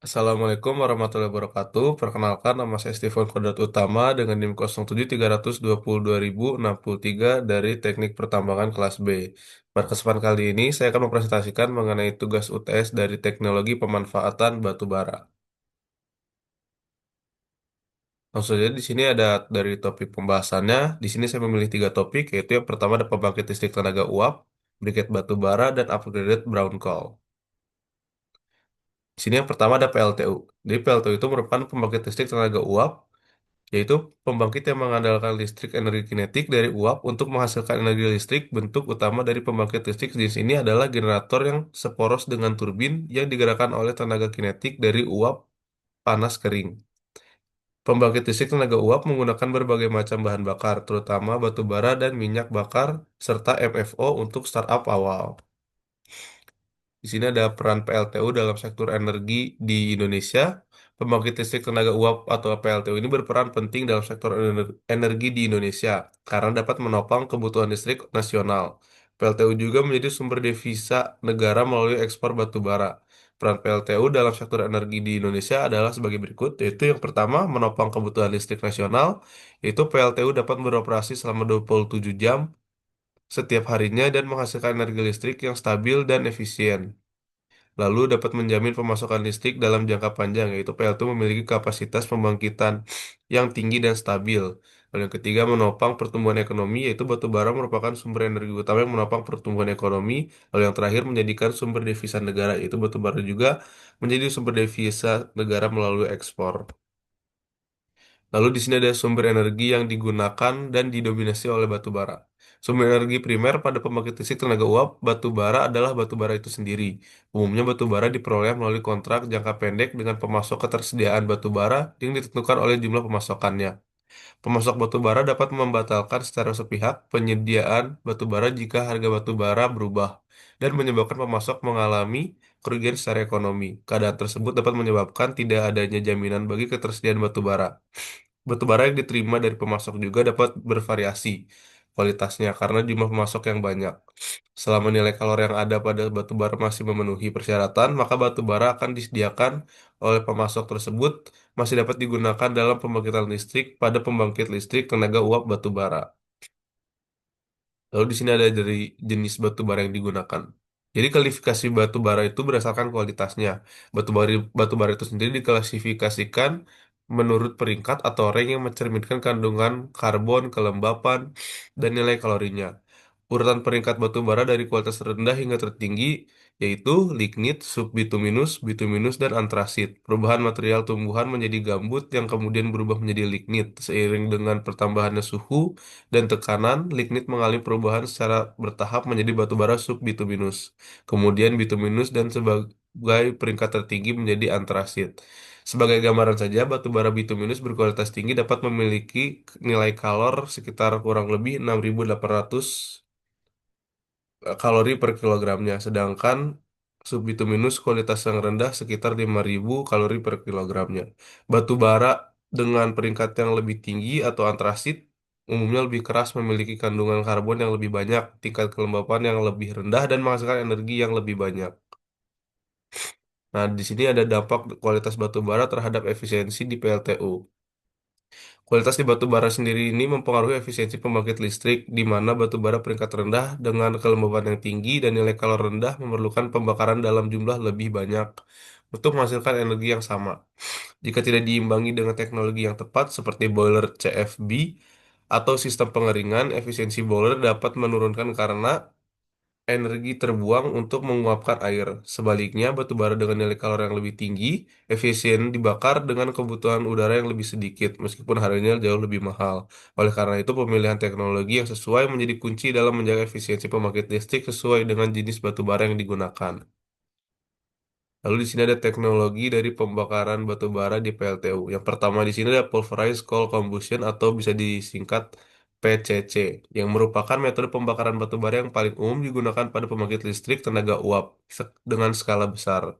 Assalamualaikum warahmatullahi wabarakatuh. Perkenalkan, nama saya Steven Kodrat Utama dengan NIM 0732206063 dari Teknik Pertambangan kelas B. Pada kesempatan kali ini, saya akan mempresentasikan mengenai tugas UTS dari Teknologi Pemanfaatan Batu Bara. Langsung saja di sini ada dari topik pembahasannya. Di sini saya memilih tiga topik, yaitu yang pertama ada pembangkit listrik tenaga uap, briket batu bara, dan upgraded brown coal. Di sini yang pertama ada PLTU. Jadi PLTU itu merupakan pembangkit listrik tenaga uap, yaitu pembangkit yang mengandalkan listrik energi kinetik dari uap untuk menghasilkan energi listrik. Bentuk utama dari pembangkit listrik jenis ini adalah generator yang seporos dengan turbin yang digerakkan oleh tenaga kinetik dari uap panas kering. Pembangkit listrik tenaga uap menggunakan berbagai macam bahan bakar, terutama batu bara dan minyak bakar, serta MFO untuk startup awal. Di sini ada peran PLTU dalam sektor energi di Indonesia. Pembangkit listrik tenaga uap atau PLTU ini berperan penting dalam sektor energi di Indonesia karena dapat menopang kebutuhan listrik nasional. PLTU juga menjadi sumber devisa negara melalui ekspor batu bara. Peran PLTU dalam sektor energi di Indonesia adalah sebagai berikut, yaitu yang pertama, menopang kebutuhan listrik nasional, yaitu PLTU dapat beroperasi selama 27 jam setiap harinya dan menghasilkan energi listrik yang stabil dan efisien. Lalu dapat menjamin pemasukan listrik dalam jangka panjang, yaitu PLTU memiliki kapasitas pembangkitan yang tinggi dan stabil. Lalu yang ketiga, menopang pertumbuhan ekonomi, yaitu batu bara merupakan sumber energi utama yang menopang pertumbuhan ekonomi. Lalu yang terakhir, menjadikan sumber devisa negara, yaitu batu bara juga menjadi sumber devisa negara melalui ekspor. Lalu di sini ada sumber energi yang digunakan dan didominasi oleh batu bara. Sumber energi primer pada pembangkit listrik tenaga uap batu bara adalah batu bara itu sendiri. Umumnya batu bara diperoleh melalui kontrak jangka pendek dengan pemasok ketersediaan batu bara yang ditentukan oleh jumlah pemasokannya. Pemasok batu bara dapat membatalkan secara sepihak penyediaan batu bara jika harga batu bara berubah dan menyebabkan pemasok mengalami kerugian secara ekonomi. Keadaan tersebut dapat menyebabkan tidak adanya jaminan bagi ketersediaan batu bara. Batu bara yang diterima dari pemasok juga dapat bervariasi kualitasnya karena jumlah pemasok yang banyak. Selama nilai kalori yang ada pada batu bara masih memenuhi persyaratan, maka batu bara akan disediakan oleh pemasok tersebut masih dapat digunakan dalam pembangkitan listrik pada pembangkit listrik tenaga uap batu bara. Lalu di sini ada dari jenis batu bara yang digunakan. Jadi klasifikasi batu bara itu berdasarkan kualitasnya. Batu bara itu sendiri diklasifikasikan menurut peringkat atau rank yang mencerminkan kandungan karbon, kelembapan, dan nilai kalorinya. Urutan peringkat batu bara dari kualitas rendah hingga tertinggi yaitu lignit, subbituminus, bituminus, dan antrasit. Perubahan material tumbuhan menjadi gambut yang kemudian berubah menjadi lignit. Seiring dengan pertambahannya suhu dan tekanan, lignit mengalami perubahan secara bertahap menjadi batu bara subbituminus. Kemudian bituminus dan sebagai peringkat tertinggi menjadi antrasit. Sebagai gambaran saja, batu bara bituminus berkualitas tinggi dapat memiliki nilai kalor sekitar kurang lebih 6.800 kalori per kilogramnya, sedangkan subbituminus kualitas yang rendah sekitar 5.000 kalori per kilogramnya. Batu bara dengan peringkat yang lebih tinggi atau antrasit umumnya lebih keras, memiliki kandungan karbon yang lebih banyak, tingkat kelembapan yang lebih rendah, dan menghasilkan energi yang lebih banyak. Nah, di sini ada dampak kualitas batu bara terhadap efisiensi di PLTU. Kualitas di batu bara sendiri ini mempengaruhi efisiensi pembangkit listrik, di mana batu bara peringkat rendah dengan kelembaban yang tinggi dan nilai kalori rendah memerlukan pembakaran dalam jumlah lebih banyak untuk menghasilkan energi yang sama. Jika tidak diimbangi dengan teknologi yang tepat seperti boiler CFB atau sistem pengeringan, efisiensi boiler dapat menurunkan karena energi terbuang untuk menguapkan air. Sebaliknya, batu bara dengan nilai kalori yang lebih tinggi, efisien dibakar dengan kebutuhan udara yang lebih sedikit, meskipun harganya jauh lebih mahal. Oleh karena itu, pemilihan teknologi yang sesuai menjadi kunci dalam menjaga efisiensi pembangkit listrik sesuai dengan jenis batu bara yang digunakan. Lalu di sini ada teknologi dari pembakaran batu bara di PLTU. Yang pertama di sini ada pulverized coal combustion atau bisa disingkat PCC, yang merupakan metode pembakaran batu bara yang paling umum digunakan pada pembangkit listrik tenaga uap dengan skala besar.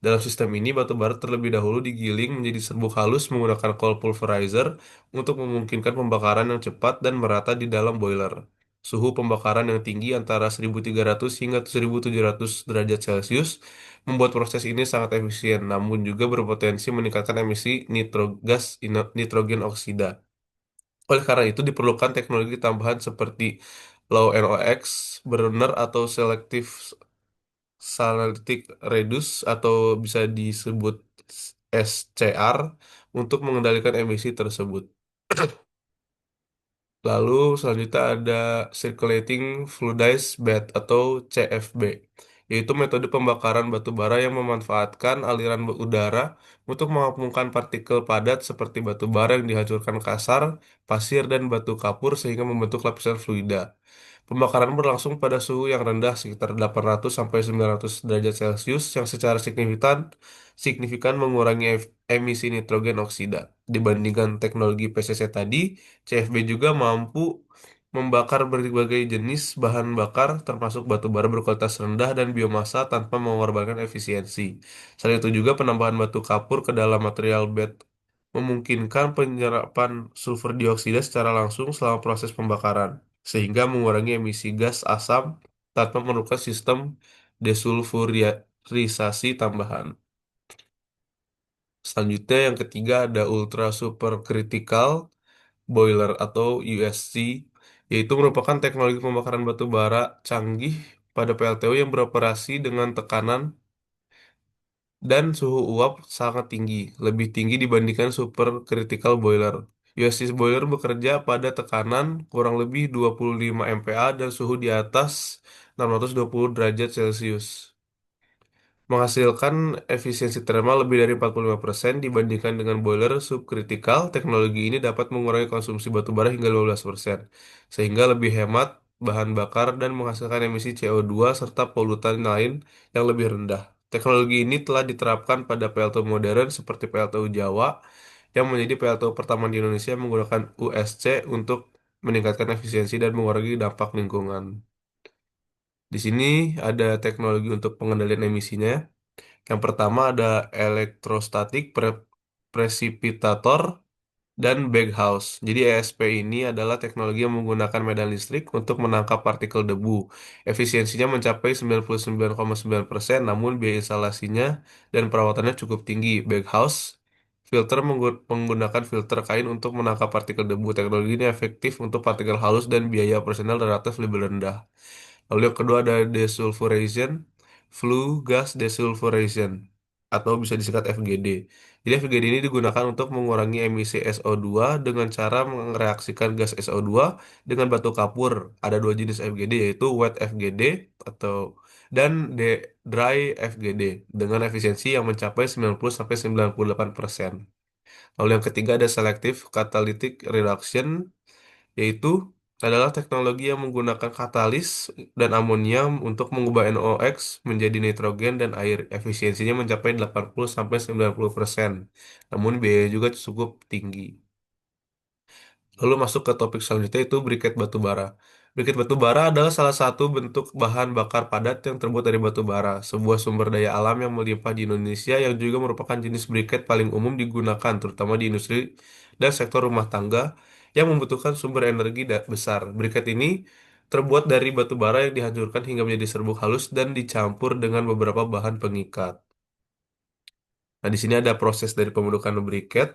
Dalam sistem ini, batu bara terlebih dahulu digiling menjadi serbuk halus menggunakan coal pulverizer untuk memungkinkan pembakaran yang cepat dan merata di dalam boiler. suhu pembakaran yang tinggi antara 1300 hingga 1700 derajat Celcius membuat proses ini sangat efisien, namun juga berpotensi meningkatkan emisi nitrogen oksida. Oleh karena itu, diperlukan teknologi tambahan seperti low NOx burner atau selective catalytic reduce atau bisa disebut SCR untuk mengendalikan emisi tersebut. Lalu selanjutnya ada Circulating Fluidized Bed atau CFB, yaitu metode pembakaran batu bara yang memanfaatkan aliran udara untuk menghapuskan partikel padat seperti batu bara yang dihancurkan kasar, pasir, dan batu kapur sehingga membentuk lapisan fluida. Pembakaran berlangsung pada suhu yang rendah sekitar 800 sampai 900 derajat Celcius yang secara signifikan signifikan mengurangi emisi nitrogen oksida. Dibandingkan teknologi PCC tadi, CFB juga mampu membakar berbagai jenis bahan bakar termasuk batu bara berkualitas rendah dan biomasa tanpa mengorbankan efisiensi. Selain itu juga penambahan batu kapur ke dalam material bed memungkinkan penyerapan sulfur dioksida secara langsung selama proses pembakaran, sehingga mengurangi emisi gas asam tanpa memerlukan sistem desulfurisasi tambahan. Selanjutnya yang ketiga ada ultra supercritical boiler atau USC, yaitu merupakan teknologi pembakaran batu bara canggih pada PLTU yang beroperasi dengan tekanan dan suhu uap sangat tinggi, lebih tinggi dibandingkan supercritical boiler. USC boiler bekerja pada tekanan kurang lebih 25 MPa dan suhu di atas 620 derajat Celcius, menghasilkan efisiensi thermal lebih dari 45% dibandingkan dengan boiler subkritikal. Teknologi ini dapat mengurangi konsumsi batu bara hingga 15%, sehingga lebih hemat bahan bakar dan menghasilkan emisi CO2 serta polutan lain yang lebih rendah. Teknologi ini telah diterapkan pada PLTU modern seperti PLTU Jawa yang menjadi PLTU pertama di Indonesia yang menggunakan USC untuk meningkatkan efisiensi dan mengurangi dampak lingkungan. Di sini ada teknologi untuk pengendalian emisinya. Yang pertama ada elektrostatik precipitator dan baghouse. Jadi ESP ini adalah teknologi yang menggunakan medan listrik untuk menangkap partikel debu. Efisiensinya mencapai 99,9%, namun biaya instalasinya dan perawatannya cukup tinggi. Baghouse filter menggunakan filter kain untuk menangkap partikel debu. Teknologi ini efektif untuk partikel halus dan biaya operasional relatif lebih rendah. Lalu yang kedua ada desulfurization, flue gas desulfurization, atau bisa disingkat FGD. Jadi FGD ini digunakan untuk mengurangi emisi SO2 dengan cara mereaksikan gas SO2 dengan batu kapur. Ada dua jenis FGD yaitu wet FGD atau dan dry FGD dengan efisiensi yang mencapai 90-98%. Lalu yang ketiga ada selective catalytic reduction, yaitu adalah teknologi yang menggunakan katalis dan amonium untuk mengubah NOx menjadi nitrogen dan air. Efisiensinya mencapai 80-90%. Namun biaya juga cukup tinggi. Lalu masuk ke topik selanjutnya itu briket batu bara. Briket batu bara adalah salah satu bentuk bahan bakar padat yang terbuat dari batu bara, sebuah sumber daya alam yang melimpah di Indonesia yang juga merupakan jenis briket paling umum digunakan terutama di industri dan sektor rumah tangga yang membutuhkan sumber energi besar. Briket ini terbuat dari batu bara yang dihancurkan hingga menjadi serbuk halus dan dicampur dengan beberapa bahan pengikat. Nah, di sini ada proses dari pembentukan briket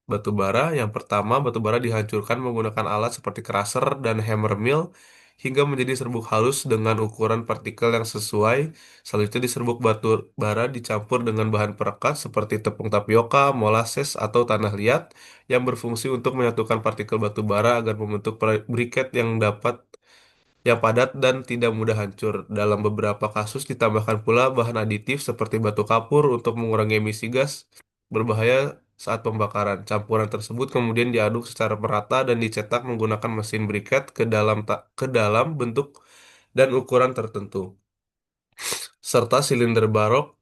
batu bara. Yang pertama, batu bara dihancurkan menggunakan alat seperti crusher dan hammer mill hingga menjadi serbuk halus dengan ukuran partikel yang sesuai. Selanjutnya, diserbuk batu bara dicampur dengan bahan perekat seperti tepung tapioka, molasses, atau tanah liat yang berfungsi untuk menyatukan partikel batu bara agar membentuk briket yang padat dan tidak mudah hancur. Dalam beberapa kasus ditambahkan pula bahan aditif seperti batu kapur untuk mengurangi emisi gas berbahaya saat pembakaran. Campuran tersebut kemudian diaduk secara merata dan dicetak menggunakan mesin briket ke dalam bentuk dan ukuran tertentu, serta silinder barok.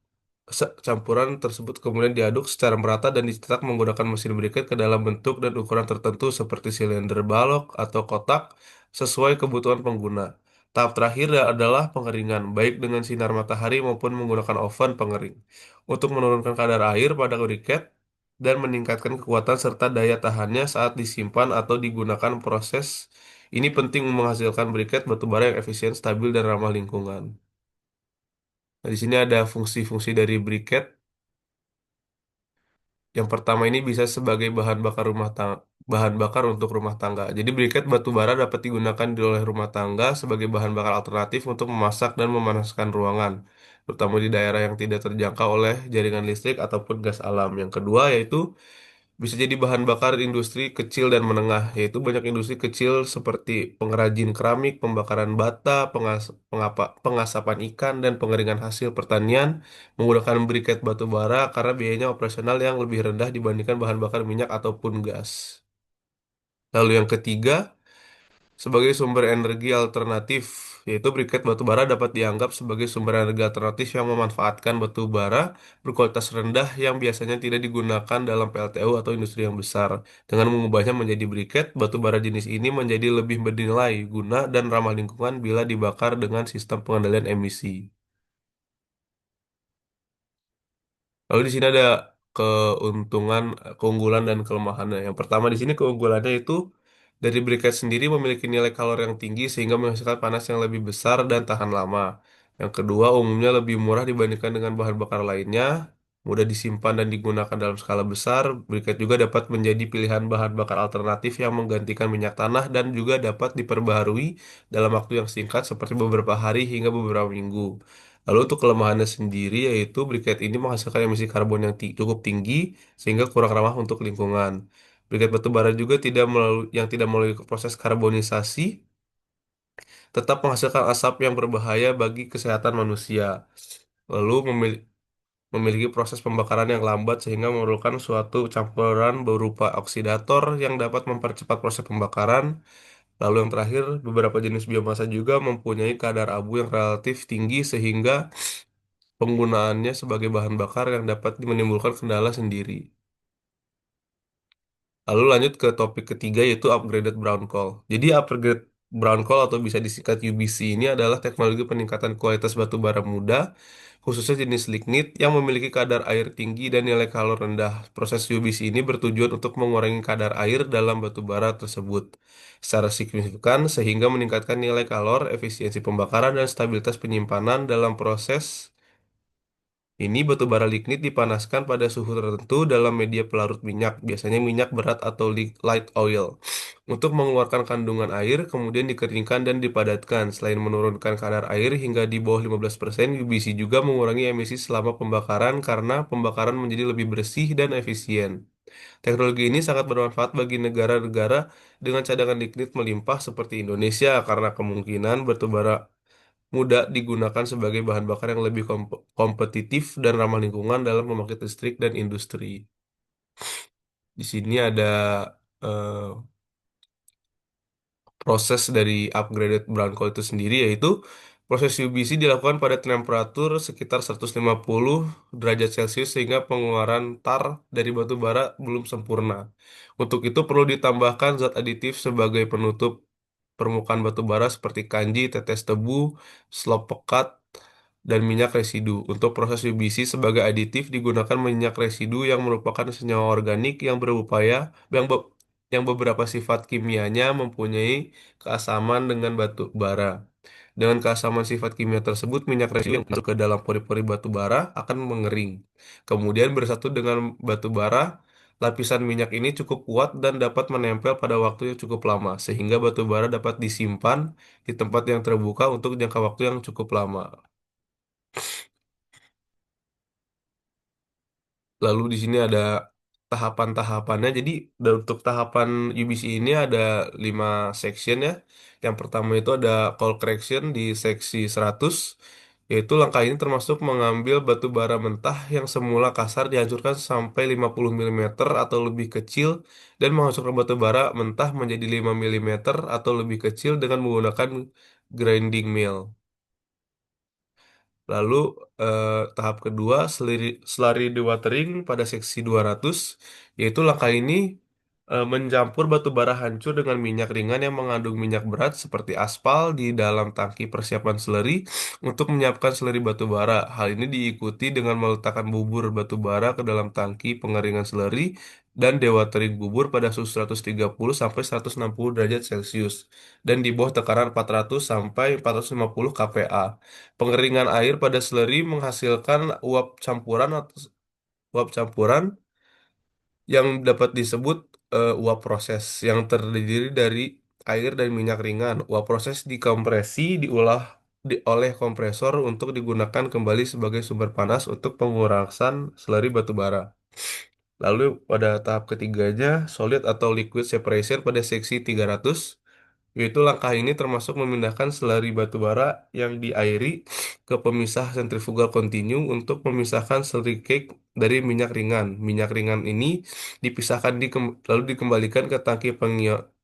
Campuran tersebut kemudian diaduk secara merata dan dicetak menggunakan mesin briket ke dalam bentuk dan ukuran tertentu seperti silinder balok atau kotak sesuai kebutuhan pengguna. Tahap terakhir adalah pengeringan, baik dengan sinar matahari maupun menggunakan oven pengering, untuk menurunkan kadar air pada briket dan meningkatkan kekuatan serta daya tahannya saat disimpan atau digunakan proses Ini penting menghasilkan briket batu bara yang efisien, stabil, dan ramah lingkungan. Nah, di sini ada fungsi-fungsi dari briket. Yang pertama ini bisa sebagai bahan bakar untuk rumah tangga. Jadi briket batu bara dapat digunakan oleh rumah tangga sebagai bahan bakar alternatif untuk memasak dan memanaskan ruangan, terutama di daerah yang tidak terjangkau oleh jaringan listrik ataupun gas alam. Yang kedua yaitu bisa jadi bahan bakar industri kecil dan menengah, yaitu banyak industri kecil seperti pengrajin keramik, pembakaran bata, pengasapan ikan, dan pengeringan hasil pertanian menggunakan briket batu bara karena biayanya operasional yang lebih rendah dibandingkan bahan bakar minyak ataupun gas. Lalu yang ketiga, sebagai sumber energi alternatif, yaitu briket batu bara dapat dianggap sebagai sumber energi alternatif yang memanfaatkan batu bara berkualitas rendah yang biasanya tidak digunakan dalam PLTU atau industri yang besar. Dengan mengubahnya menjadi briket, batu bara jenis ini menjadi lebih bernilai, guna, dan ramah lingkungan bila dibakar dengan sistem pengendalian emisi. Lalu di sini ada keuntungan, keunggulan dan kelemahannya. Yang pertama di sini keunggulannya itu dari briket sendiri memiliki nilai kalori yang tinggi sehingga menghasilkan panas yang lebih besar dan tahan lama. Yang kedua, umumnya lebih murah dibandingkan dengan bahan bakar lainnya, mudah disimpan dan digunakan dalam skala besar. Briket juga dapat menjadi pilihan bahan bakar alternatif yang menggantikan minyak tanah dan juga dapat diperbaharui dalam waktu yang singkat seperti beberapa hari hingga beberapa minggu. Lalu untuk kelemahannya sendiri yaitu briket ini menghasilkan emisi karbon yang cukup tinggi sehingga kurang ramah untuk lingkungan. Briket batu bara juga tidak melalui proses karbonisasi tetap menghasilkan asap yang berbahaya bagi kesehatan manusia. Lalu memiliki proses pembakaran yang lambat sehingga memerlukan suatu campuran berupa oksidator yang dapat mempercepat proses pembakaran. Lalu yang terakhir, beberapa jenis biomasa juga mempunyai kadar abu yang relatif tinggi sehingga penggunaannya sebagai bahan bakar yang dapat menimbulkan kendala sendiri. Lalu lanjut ke topik ketiga yaitu upgraded brown coal. Jadi upgrade brown coal atau bisa disingkat UBC ini adalah teknologi peningkatan kualitas batu bara muda, khususnya jenis lignit yang memiliki kadar air tinggi dan nilai kalor rendah. Proses UBC ini bertujuan untuk mengurangi kadar air dalam batu bara tersebut secara signifikan sehingga meningkatkan nilai kalor, efisiensi pembakaran, dan stabilitas penyimpanan dalam proses. Ini batu bara lignit dipanaskan pada suhu tertentu dalam media pelarut minyak, biasanya minyak berat atau light oil, untuk mengeluarkan kandungan air, kemudian dikeringkan dan dipadatkan. Selain menurunkan kadar air hingga di bawah 15%, UBC juga mengurangi emisi selama pembakaran karena pembakaran menjadi lebih bersih dan efisien. Teknologi ini sangat bermanfaat bagi negara-negara dengan cadangan lignit melimpah seperti Indonesia karena kemungkinan batu bara mudah digunakan sebagai bahan bakar yang lebih kompetitif dan ramah lingkungan dalam pembangkit listrik dan industri. Di sini ada eh, proses dari upgraded brown coal itu sendiri, yaitu proses UBC dilakukan pada temperatur sekitar 150 derajat Celcius sehingga pengeluaran tar dari batu bara belum sempurna. Untuk itu perlu ditambahkan zat aditif sebagai penutup permukaan batu bara seperti kanji, tetes tebu, slop pekat, dan minyak residu. Untuk proses UBC sebagai aditif digunakan minyak residu yang merupakan senyawa organik yang berupaya yang, be- yang beberapa sifat kimianya mempunyai keasaman dengan batu bara. Dengan keasaman sifat kimia tersebut, minyak residu yang masuk ke dalam pori-pori batu bara akan mengering. Kemudian bersatu dengan batu bara, lapisan minyak ini cukup kuat dan dapat menempel pada waktu yang cukup lama, sehingga batu bara dapat disimpan di tempat yang terbuka untuk jangka waktu yang cukup lama. Lalu di sini ada tahapan-tahapannya. Jadi untuk tahapan UBC ini ada 5 section ya. Yang pertama itu ada call correction di seksi 100, yaitu langkah ini termasuk mengambil batu bara mentah yang semula kasar dihancurkan sampai 50 mm atau lebih kecil dan menghasilkan batu bara mentah menjadi 5 mm atau lebih kecil dengan menggunakan grinding mill. Lalu tahap kedua slurry dewatering pada seksi 200, yaitu langkah ini mencampur batu bara hancur dengan minyak ringan yang mengandung minyak berat seperti aspal di dalam tangki persiapan slurry untuk menyiapkan slurry batu bara. Hal ini diikuti dengan meletakkan bubur batu bara ke dalam tangki pengeringan slurry dan dewatering bubur pada suhu 130 sampai 160 derajat Celcius dan di bawah tekanan 400 sampai 450 kPa. Pengeringan air pada slurry menghasilkan uap campuran yang dapat disebut uap proses yang terdiri dari air dan minyak ringan. Uap proses dikompresi oleh kompresor untuk digunakan kembali sebagai sumber panas untuk pengurasan slurry batu bara. Lalu pada tahap ketiganya, solid atau liquid separation pada seksi 300, yaitu langkah ini termasuk memindahkan selari batu bara yang diairi ke pemisah sentrifugal kontinu untuk memisahkan slurry cake dari minyak ringan. Minyak ringan ini lalu dikembalikan ke tangki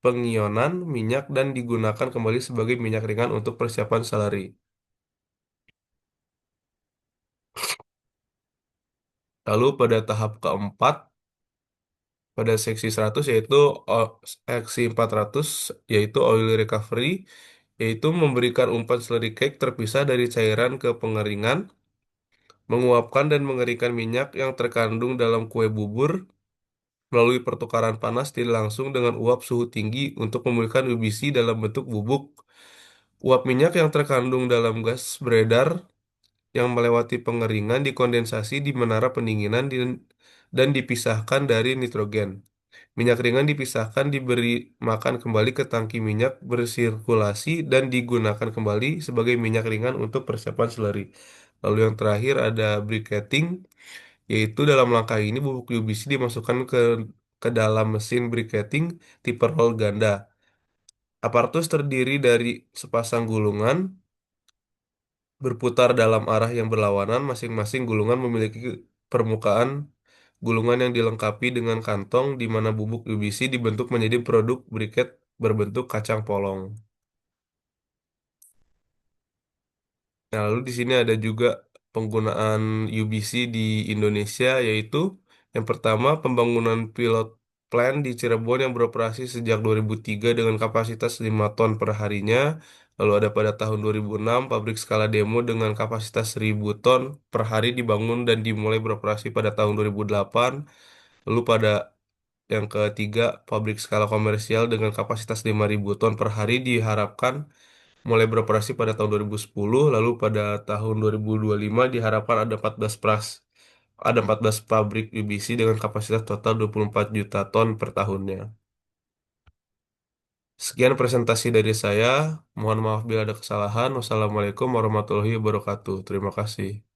pengionan minyak dan digunakan kembali sebagai minyak ringan untuk persiapan selari. Lalu pada tahap keempat, pada seksi 100 yaitu seksi 400 yaitu oil recovery, yaitu memberikan umpan slurry cake terpisah dari cairan ke pengeringan, menguapkan dan mengeringkan minyak yang terkandung dalam kue bubur melalui pertukaran panas tidak langsung dengan uap suhu tinggi untuk memulihkan UBC dalam bentuk bubuk. Uap minyak yang terkandung dalam gas beredar yang melewati pengeringan dikondensasi di menara pendinginan dan dipisahkan dari nitrogen. Minyak ringan dipisahkan, diberi makan kembali ke tangki minyak bersirkulasi dan digunakan kembali sebagai minyak ringan untuk persiapan slurry. Lalu yang terakhir ada briquetting, yaitu dalam langkah ini bubuk UBC dimasukkan ke dalam mesin briquetting tipe roll ganda. Aparatus terdiri dari sepasang gulungan berputar dalam arah yang berlawanan. Masing-masing gulungan memiliki permukaan gulungan yang dilengkapi dengan kantong di mana bubuk UBC dibentuk menjadi produk briket berbentuk kacang polong. Nah, lalu di sini ada juga penggunaan UBC di Indonesia, yaitu yang pertama pembangunan pilot plant di Cirebon yang beroperasi sejak 2003 dengan kapasitas 5 ton per harinya. Lalu ada pada tahun 2006 pabrik skala demo dengan kapasitas 1000 ton per hari dibangun dan dimulai beroperasi pada tahun 2008. Lalu pada yang ketiga, pabrik skala komersial dengan kapasitas 5.000 ton per hari diharapkan mulai beroperasi pada tahun 2010, lalu pada tahun 2025 diharapkan ada 14 pabrik UBC dengan kapasitas total 24 juta ton per tahunnya. Sekian presentasi dari saya. Mohon maaf bila ada kesalahan. Wassalamualaikum warahmatullahi wabarakatuh. Terima kasih.